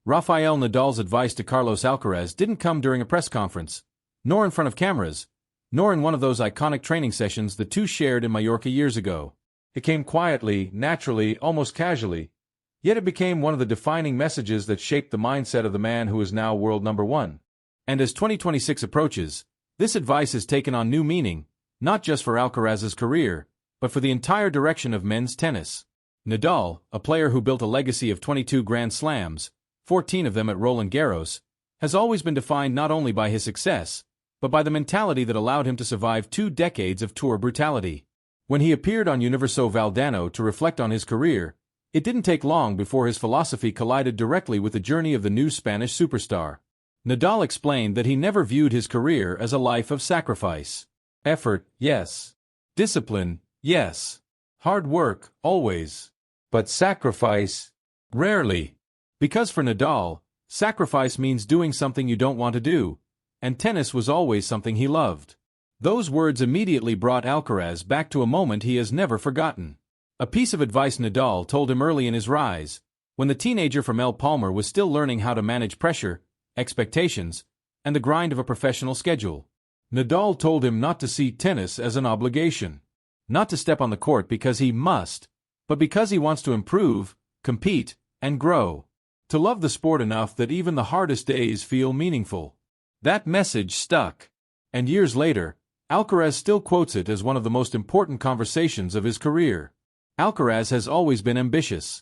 Rafael Nadal's advice to Carlos Alcaraz didn't come during a press conference, nor in front of cameras, nor in one of those iconic training sessions the two shared in Mallorca years ago. It came quietly, naturally, almost casually, yet it became one of the defining messages that shaped the mindset of the man who is now world number one. And as 2026 approaches, this advice has taken on new meaning, not just for Alcaraz's career, but for the entire direction of men's tennis. Nadal, a player who built a legacy of 22 Grand Slams, 14 of them at Roland Garros, has always been defined not only by his success, but by the mentality that allowed him to survive 2 decades of tour brutality. When he appeared on Universo Valdano to reflect on his career, it didn't take long before his philosophy collided directly with the journey of the new Spanish superstar. Nadal explained that he never viewed his career as a life of sacrifice. Effort, yes. Discipline, yes. Hard work, always. But sacrifice, rarely. Because for Nadal, sacrifice means doing something you don't want to do, and tennis was always something he loved. Those words immediately brought Alcaraz back to a moment he has never forgotten. A piece of advice Nadal told him early in his rise, when the teenager from El Palmar was still learning how to manage pressure, expectations, and the grind of a professional schedule. Nadal told him not to see tennis as an obligation. Not to step on the court because he must, but because he wants to improve, compete, and grow. To love the sport enough that even the hardest days feel meaningful. That message stuck. And years later, Alcaraz still quotes it as one of the most important conversations of his career. Alcaraz has always been ambitious.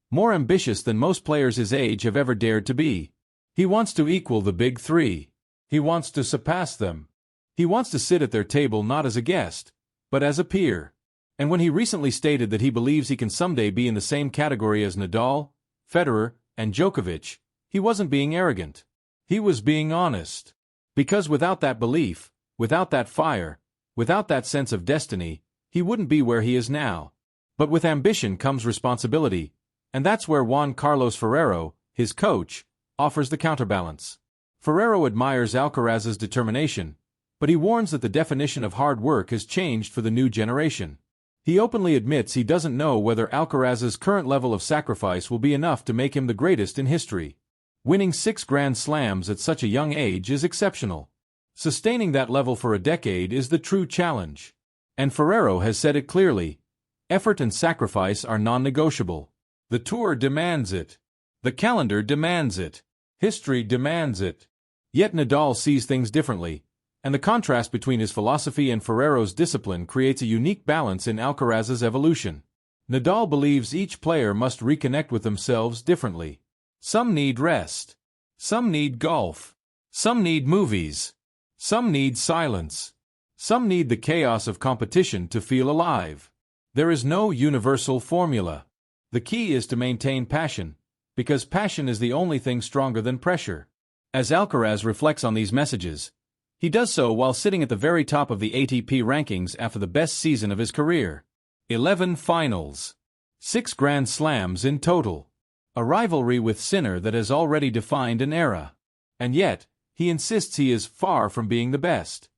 More ambitious than most players his age have ever dared to be. He wants to equal the big three. He wants to surpass them. He wants to sit at their table not as a guest, but as a peer. And when he recently stated that he believes he can someday be in the same category as Nadal, Federer, and Djokovic, he wasn't being arrogant. He was being honest. Because without that belief, without that fire, without that sense of destiny, he wouldn't be where he is now. But with ambition comes responsibility, and that's where Juan Carlos Ferrero, his coach, offers the counterbalance. Ferrero admires Alcaraz's determination, but he warns that the definition of hard work has changed for the new generation. He openly admits he doesn't know whether Alcaraz's current level of sacrifice will be enough to make him the greatest in history. Winning 6 Grand Slams at such a young age is exceptional. Sustaining that level for a decade is the true challenge. And Ferrero has said it clearly. Effort and sacrifice are non-negotiable. The tour demands it. The calendar demands it. History demands it. Yet Nadal sees things differently, and the contrast between his philosophy and Ferrero's discipline creates a unique balance in Alcaraz's evolution. Nadal believes each player must reconnect with themselves differently. Some need rest. Some need golf. Some need movies. Some need silence. Some need the chaos of competition to feel alive. There is no universal formula. The key is to maintain passion, because passion is the only thing stronger than pressure. As Alcaraz reflects on these messages, he does so while sitting at the very top of the ATP rankings after the best season of his career. 11 finals. 6 Grand Slams in total. A rivalry with Sinner that has already defined an era. And yet, he insists he is far from being the best.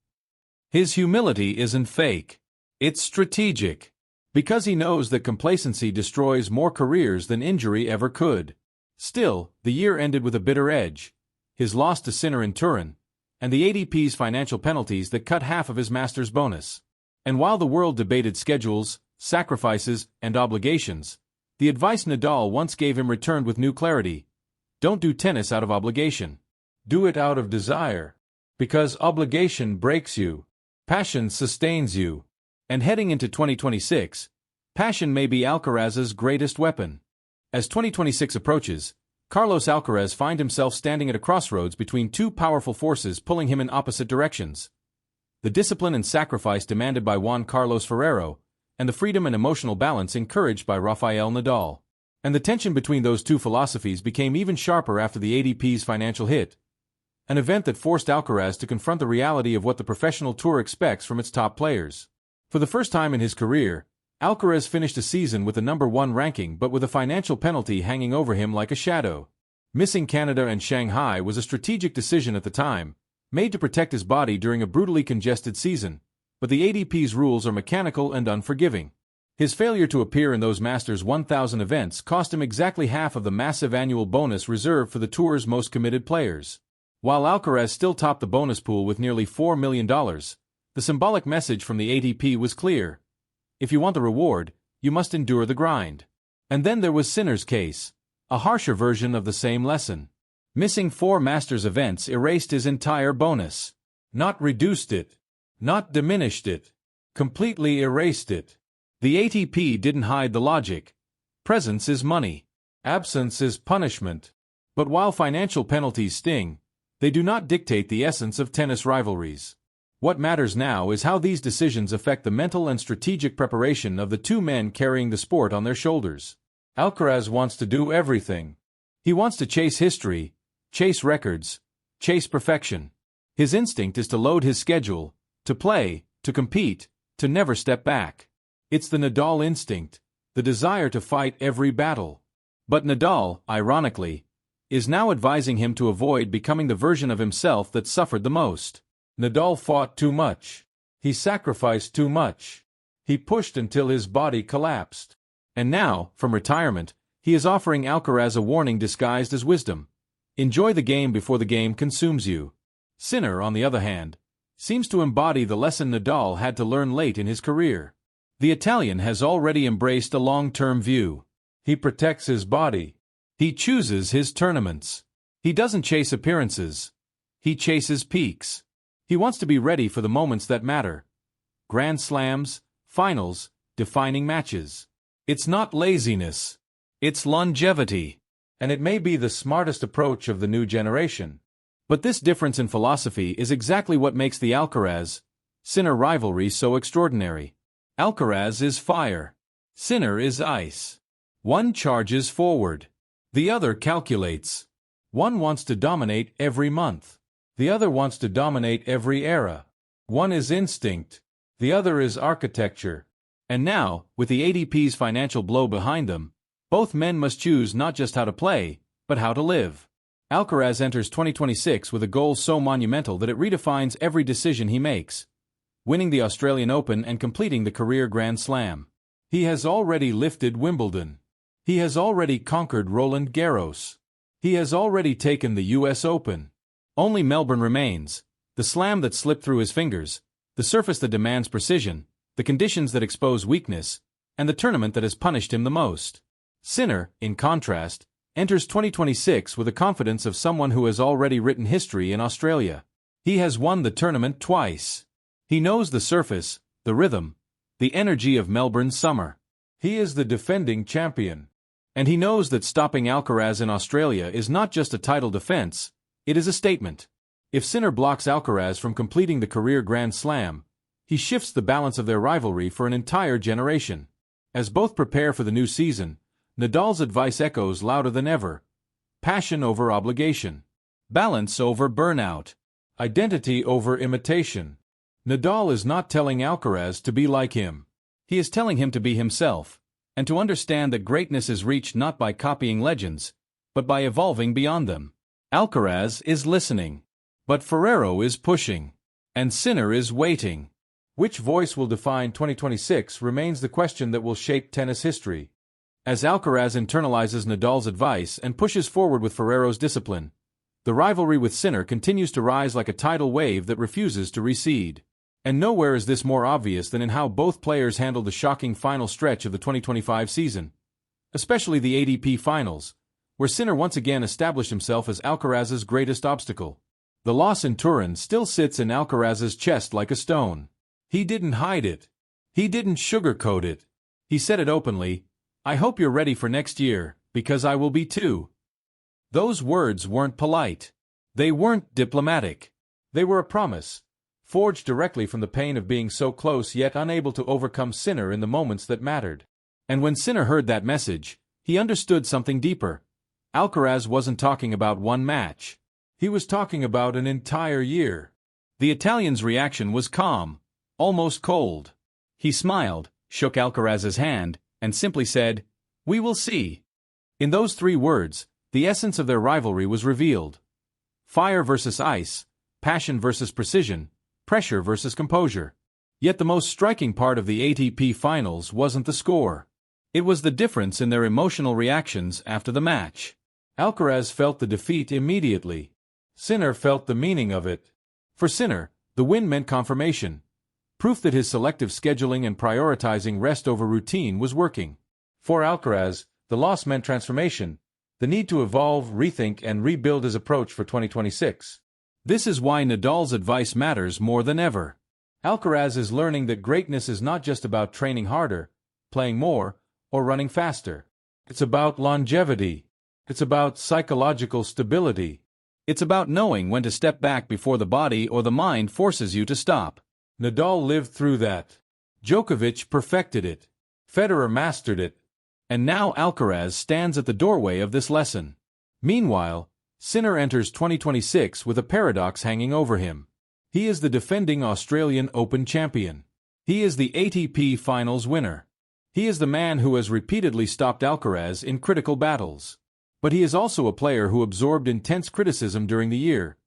His humility isn't fake. It's strategic. Because he knows that complacency destroys more careers than injury ever could. Still, the year ended with a bitter edge. His loss to Sinner in Turin, and the ATP's financial penalties that cut half of his Masters bonus. And while the world debated schedules, sacrifices, and obligations, the advice Nadal once gave him returned with new clarity. Don't do tennis out of obligation. Do it out of desire. Because obligation breaks you. Passion sustains you. And heading into 2026, passion may be Alcaraz's greatest weapon. As 2026 approaches, Carlos Alcaraz finds himself standing at a crossroads between two powerful forces pulling him in opposite directions. The discipline and sacrifice demanded by Juan Carlos Ferrero, and the freedom and emotional balance encouraged by Rafael Nadal. And the tension between those two philosophies became even sharper after the ATP's financial hit, an event that forced Alcaraz to confront the reality of what the professional tour expects from its top players. For the first time in his career, Alcaraz finished a season with the #1 ranking but with a financial penalty hanging over him like a shadow. Missing Canada and Shanghai was a strategic decision at the time, made to protect his body during a brutally congested season, but the ATP's rules are mechanical and unforgiving. His failure to appear in those Masters 1000 events cost him exactly half of the massive annual bonus reserved for the tour's most committed players. While Alcaraz still topped the bonus pool with nearly $4 million, the symbolic message from the ATP was clear. If you want the reward, you must endure the grind. And then there was Sinner's case, a harsher version of the same lesson. Missing 4 Masters events erased his entire bonus. Not reduced it. Not diminished it. Completely erased it. The ATP didn't hide the logic. Presence is money. Absence is punishment. But while financial penalties sting, they do not dictate the essence of tennis rivalries. What matters now is how these decisions affect the mental and strategic preparation of the two men carrying the sport on their shoulders. Alcaraz wants to do everything. He wants to chase history, chase records, chase perfection. His instinct is to load his schedule, to play, to compete, to never step back. It's the Nadal instinct, the desire to fight every battle. But Nadal, ironically, is now advising him to avoid becoming the version of himself that suffered the most. Nadal fought too much. He sacrificed too much. He pushed until his body collapsed. And now, from retirement, he is offering Alcaraz a warning disguised as wisdom. Enjoy the game before the game consumes you. Sinner, on the other hand, seems to embody the lesson Nadal had to learn late in his career. The Italian has already embraced a long-term view. He protects his body. He chooses his tournaments. He doesn't chase appearances. He chases peaks. He wants to be ready for the moments that matter. Grand Slams, finals, defining matches. It's not laziness. It's longevity. And it may be the smartest approach of the new generation. But this difference in philosophy is exactly what makes the Alcaraz-Sinner rivalry so extraordinary. Alcaraz is fire. Sinner is ice. One charges forward. The other calculates. One wants to dominate every month. The other wants to dominate every era. One is instinct. The other is architecture. And now, with the ATP's financial blow behind them, both men must choose not just how to play, but how to live. Alcaraz enters 2026 with a goal so monumental that it redefines every decision he makes, winning the Australian Open and completing the career Grand Slam. He has already lifted Wimbledon. He has already conquered Roland Garros. He has already taken the US Open. Only Melbourne remains, the slam that slipped through his fingers, the surface that demands precision, the conditions that expose weakness, and the tournament that has punished him the most. Sinner, in contrast, enters 2026 with the confidence of someone who has already written history in Australia. He has won the tournament twice. He knows the surface, the rhythm, the energy of Melbourne's summer. He is the defending champion. And he knows that stopping Alcaraz in Australia is not just a title defense, it is a statement. If Sinner blocks Alcaraz from completing the career Grand Slam, he shifts the balance of their rivalry for an entire generation. As both prepare for the new season, Nadal's advice echoes louder than ever. Passion over obligation. Balance over burnout. Identity over imitation. Nadal is not telling Alcaraz to be like him. He is telling him to be himself, and to understand that greatness is reached not by copying legends, but by evolving beyond them. Alcaraz is listening, but Ferrero is pushing, and Sinner is waiting. Which voice will define 2026 remains the question that will shape tennis history. As Alcaraz internalizes Nadal's advice and pushes forward with Ferrero's discipline, the rivalry with Sinner continues to rise like a tidal wave that refuses to recede. And nowhere is this more obvious than in how both players handled the shocking final stretch of the 2025 season, especially the ATP Finals, where Sinner once again established himself as Alcaraz's greatest obstacle. The loss in Turin still sits in Alcaraz's chest like a stone. He didn't hide it. He didn't sugarcoat it. He said it openly, "I hope you're ready for next year, because I will be too." Those words weren't polite. They weren't diplomatic. They were a promise, forged directly from the pain of being so close yet unable to overcome Sinner in the moments that mattered. And when Sinner heard that message, he understood something deeper. Alcaraz wasn't talking about one match. He was talking about an entire year. The Italian's reaction was calm, almost cold. He smiled, shook Alcaraz's hand, and simply said, "We will see." In those 3 words, the essence of their rivalry was revealed. Fire versus ice, passion versus precision, pressure versus composure. Yet the most striking part of the ATP Finals wasn't the score. It was the difference in their emotional reactions after the match. Alcaraz felt the defeat immediately. Sinner felt the meaning of it. For Sinner, the win meant confirmation, proof that his selective scheduling and prioritizing rest over routine was working. For Alcaraz, the loss meant transformation, the need to evolve, rethink, and rebuild his approach for 2026. This is why Nadal's advice matters more than ever. Alcaraz is learning that greatness is not just about training harder, playing more, or running faster. It's about longevity. It's about psychological stability. It's about knowing when to step back before the body or the mind forces you to stop. Nadal lived through that. Djokovic perfected it. Federer mastered it. And now Alcaraz stands at the doorway of this lesson. Meanwhile, Sinner enters 2026 with a paradox hanging over him. He is the defending Australian Open champion. He is the ATP Finals winner. He is the man who has repeatedly stopped Alcaraz in critical battles. But he is also a player who absorbed intense criticism during the year,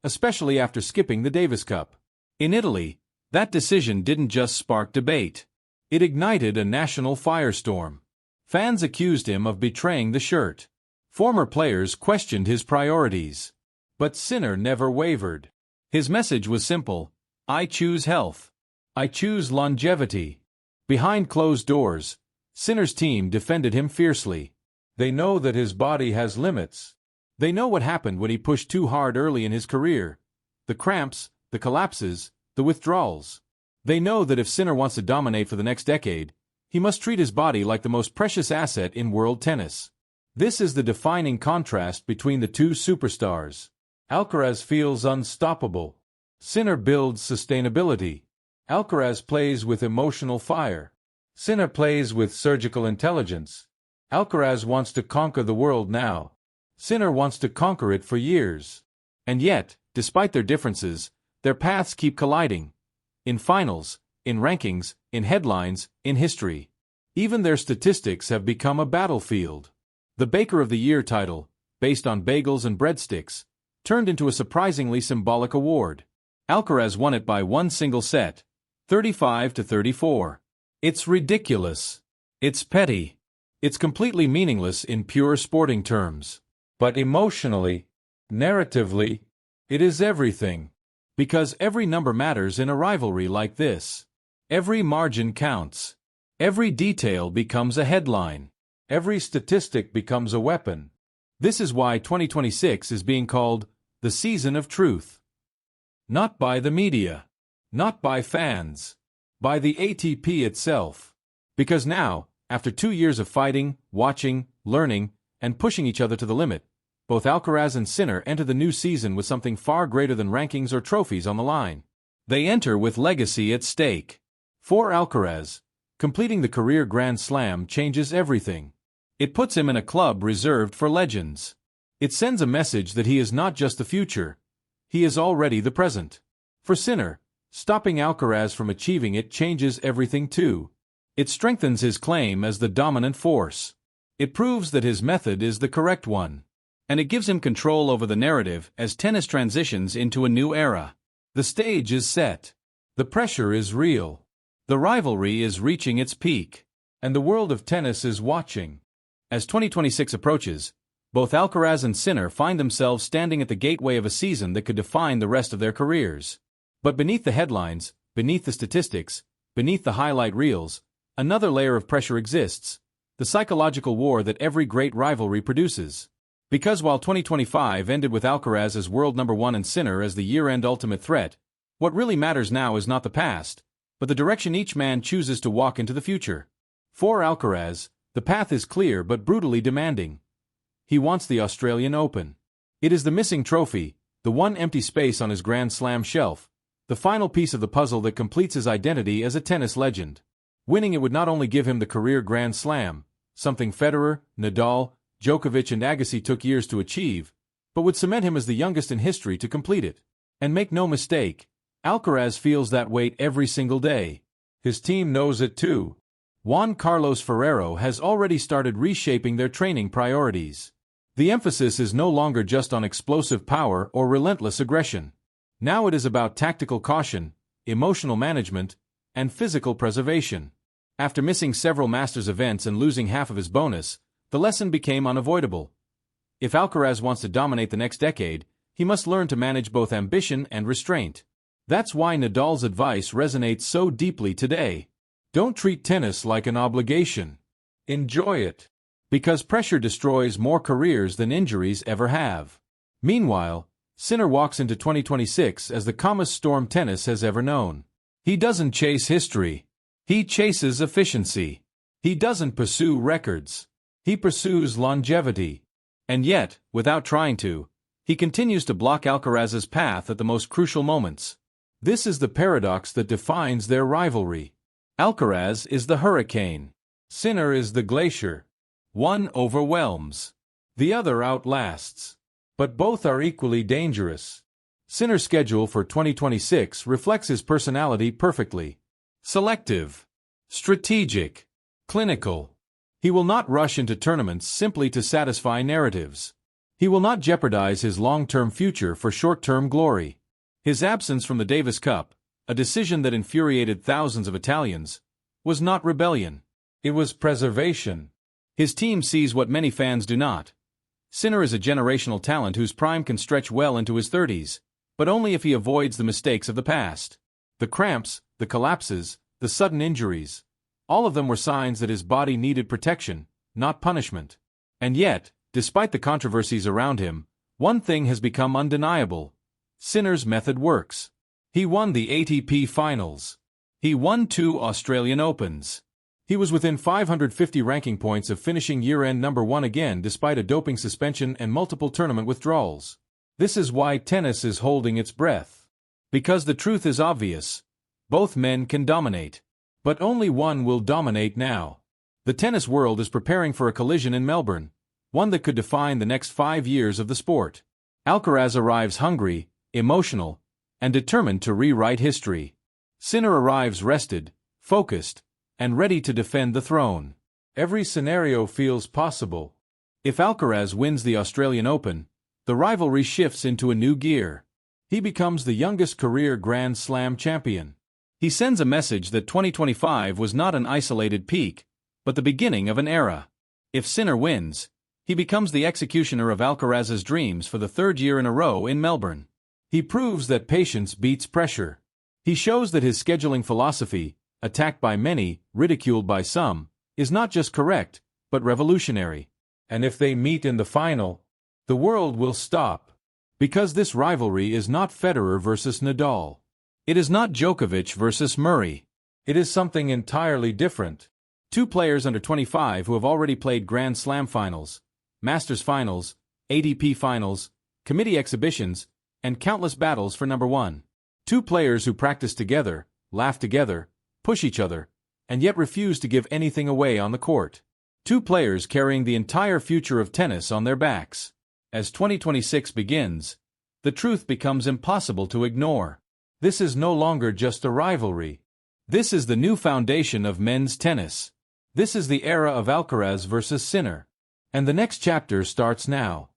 especially after skipping the Davis Cup. In Italy, that decision didn't just spark debate. It ignited a national firestorm. Fans accused him of betraying the shirt. Former players questioned his priorities. But Sinner never wavered. His message was simple: I choose health. I choose longevity. Behind closed doors, Sinner's team defended him fiercely. They know that his body has limits. They know what happened when he pushed too hard early in his career. The cramps, the collapses, the withdrawals. They know that if Sinner wants to dominate for the next decade, he must treat his body like the most precious asset in world tennis. This is the defining contrast between the two superstars. Alcaraz feels unstoppable. Sinner builds sustainability. Alcaraz plays with emotional fire. Sinner plays with surgical intelligence. Alcaraz wants to conquer the world now. Sinner wants to conquer it for years. And yet, despite their differences, their paths keep colliding. In finals, in rankings, in headlines, in history. Even their statistics have become a battlefield. The Baker of the Year title, based on bagels and breadsticks, turned into a surprisingly symbolic award. Alcaraz won it by one single set, 35-34. It's ridiculous. It's petty. It's completely meaningless in pure sporting terms. But emotionally, narratively, it is everything. Because every number matters in a rivalry like this. Every margin counts. Every detail becomes a headline. Every statistic becomes a weapon. This is why 2026 is being called the season of truth. Not by the media. Not by fans. By the ATP itself. Because now, after 2 years of fighting, watching, learning, and pushing each other to the limit, both Alcaraz and Sinner enter the new season with something far greater than rankings or trophies on the line. They enter with legacy at stake. For Alcaraz, completing the career Grand Slam changes everything. It puts him in a club reserved for legends. It sends a message that he is not just the future, he is already the present. For Sinner, stopping Alcaraz from achieving it changes everything too. It strengthens his claim as the dominant force. It proves that his method is the correct one. And it gives him control over the narrative as tennis transitions into a new era. The stage is set. The pressure is real. The rivalry is reaching its peak. And the world of tennis is watching. As 2026 approaches, both Alcaraz and Sinner find themselves standing at the gateway of a season that could define the rest of their careers. But beneath the headlines, beneath the statistics, beneath the highlight reels, another layer of pressure exists, the psychological war that every great rivalry produces. Because while 2025 ended with Alcaraz as world number one and Sinner as the year-end ultimate threat, what really matters now is not the past, but the direction each man chooses to walk into the future. For Alcaraz, the path is clear but brutally demanding. He wants the Australian Open. It is the missing trophy, the one empty space on his Grand Slam shelf, the final piece of the puzzle that completes his identity as a tennis legend. Winning it would not only give him the career Grand Slam, something Federer, Nadal, Djokovic and Agassi took years to achieve, but would cement him as the youngest in history to complete it. And make no mistake, Alcaraz feels that weight every single day. His team knows it too. Juan Carlos Ferrero has already started reshaping their training priorities. The emphasis is no longer just on explosive power or relentless aggression. Now it is about tactical caution, emotional management, and physical preservation. After missing several Masters events and losing half of his bonus, the lesson became unavoidable. If Alcaraz wants to dominate the next decade, he must learn to manage both ambition and restraint. That's why Nadal's advice resonates so deeply today. Don't treat tennis like an obligation. Enjoy it. Because pressure destroys more careers than injuries ever have. Meanwhile, Sinner walks into 2026 as the calmest storm tennis has ever known. He doesn't chase history. He chases efficiency. He doesn't pursue records. He pursues longevity. And yet, without trying to, he continues to block Alcaraz's path at the most crucial moments. This is the paradox that defines their rivalry. Alcaraz is the hurricane. Sinner is the glacier. One overwhelms. The other outlasts. But both are equally dangerous. Sinner's schedule for 2026 reflects his personality perfectly. Selective. Strategic. Clinical. He will not rush into tournaments simply to satisfy narratives. He will not jeopardize his long-term future for short-term glory. His absence from the Davis Cup, a decision that infuriated thousands of Italians, was not rebellion. It was preservation. His team sees what many fans do not. Sinner is a generational talent whose prime can stretch well into his 30s, but only if he avoids the mistakes of the past. The cramps, the collapses, the sudden injuries, all of them were signs that his body needed protection, not punishment. And yet, despite the controversies around him, one thing has become undeniable. Sinner's method works. He won the ATP Finals. He won 2 Australian Opens. He was within 550 ranking points of finishing year-end number 1 again despite a doping suspension and multiple tournament withdrawals. This is why tennis is holding its breath. Because the truth is obvious. Both men can dominate. But only one will dominate now. The tennis world is preparing for a collision in Melbourne, one that could define the next 5 years of the sport. Alcaraz arrives hungry, emotional, and determined to rewrite history. Sinner arrives rested, focused, and ready to defend the throne. Every scenario feels possible. If Alcaraz wins the Australian Open, the rivalry shifts into a new gear. He becomes the youngest career Grand Slam champion. He sends a message that 2025 was not an isolated peak, but the beginning of an era. If Sinner wins, he becomes the executioner of Alcaraz's dreams for the 3rd year in a row in Melbourne. He proves that patience beats pressure. He shows that his scheduling philosophy, attacked by many, ridiculed by some, is not just correct, but revolutionary. And if they meet in the final, the world will stop. Because this rivalry is not Federer versus Nadal. It is not Djokovic versus Murray. It is something entirely different. 2 players under 25 who have already played Grand Slam finals, Masters finals, ATP finals, committee exhibitions, and countless battles for number 1. 2 players who practice together, laugh together, push each other, and yet refuse to give anything away on the court. 2 players carrying the entire future of tennis on their backs. As 2026 begins, the truth becomes impossible to ignore. This is no longer just a rivalry. This is the new foundation of men's tennis. This is the era of Alcaraz versus Sinner. And the next chapter starts now.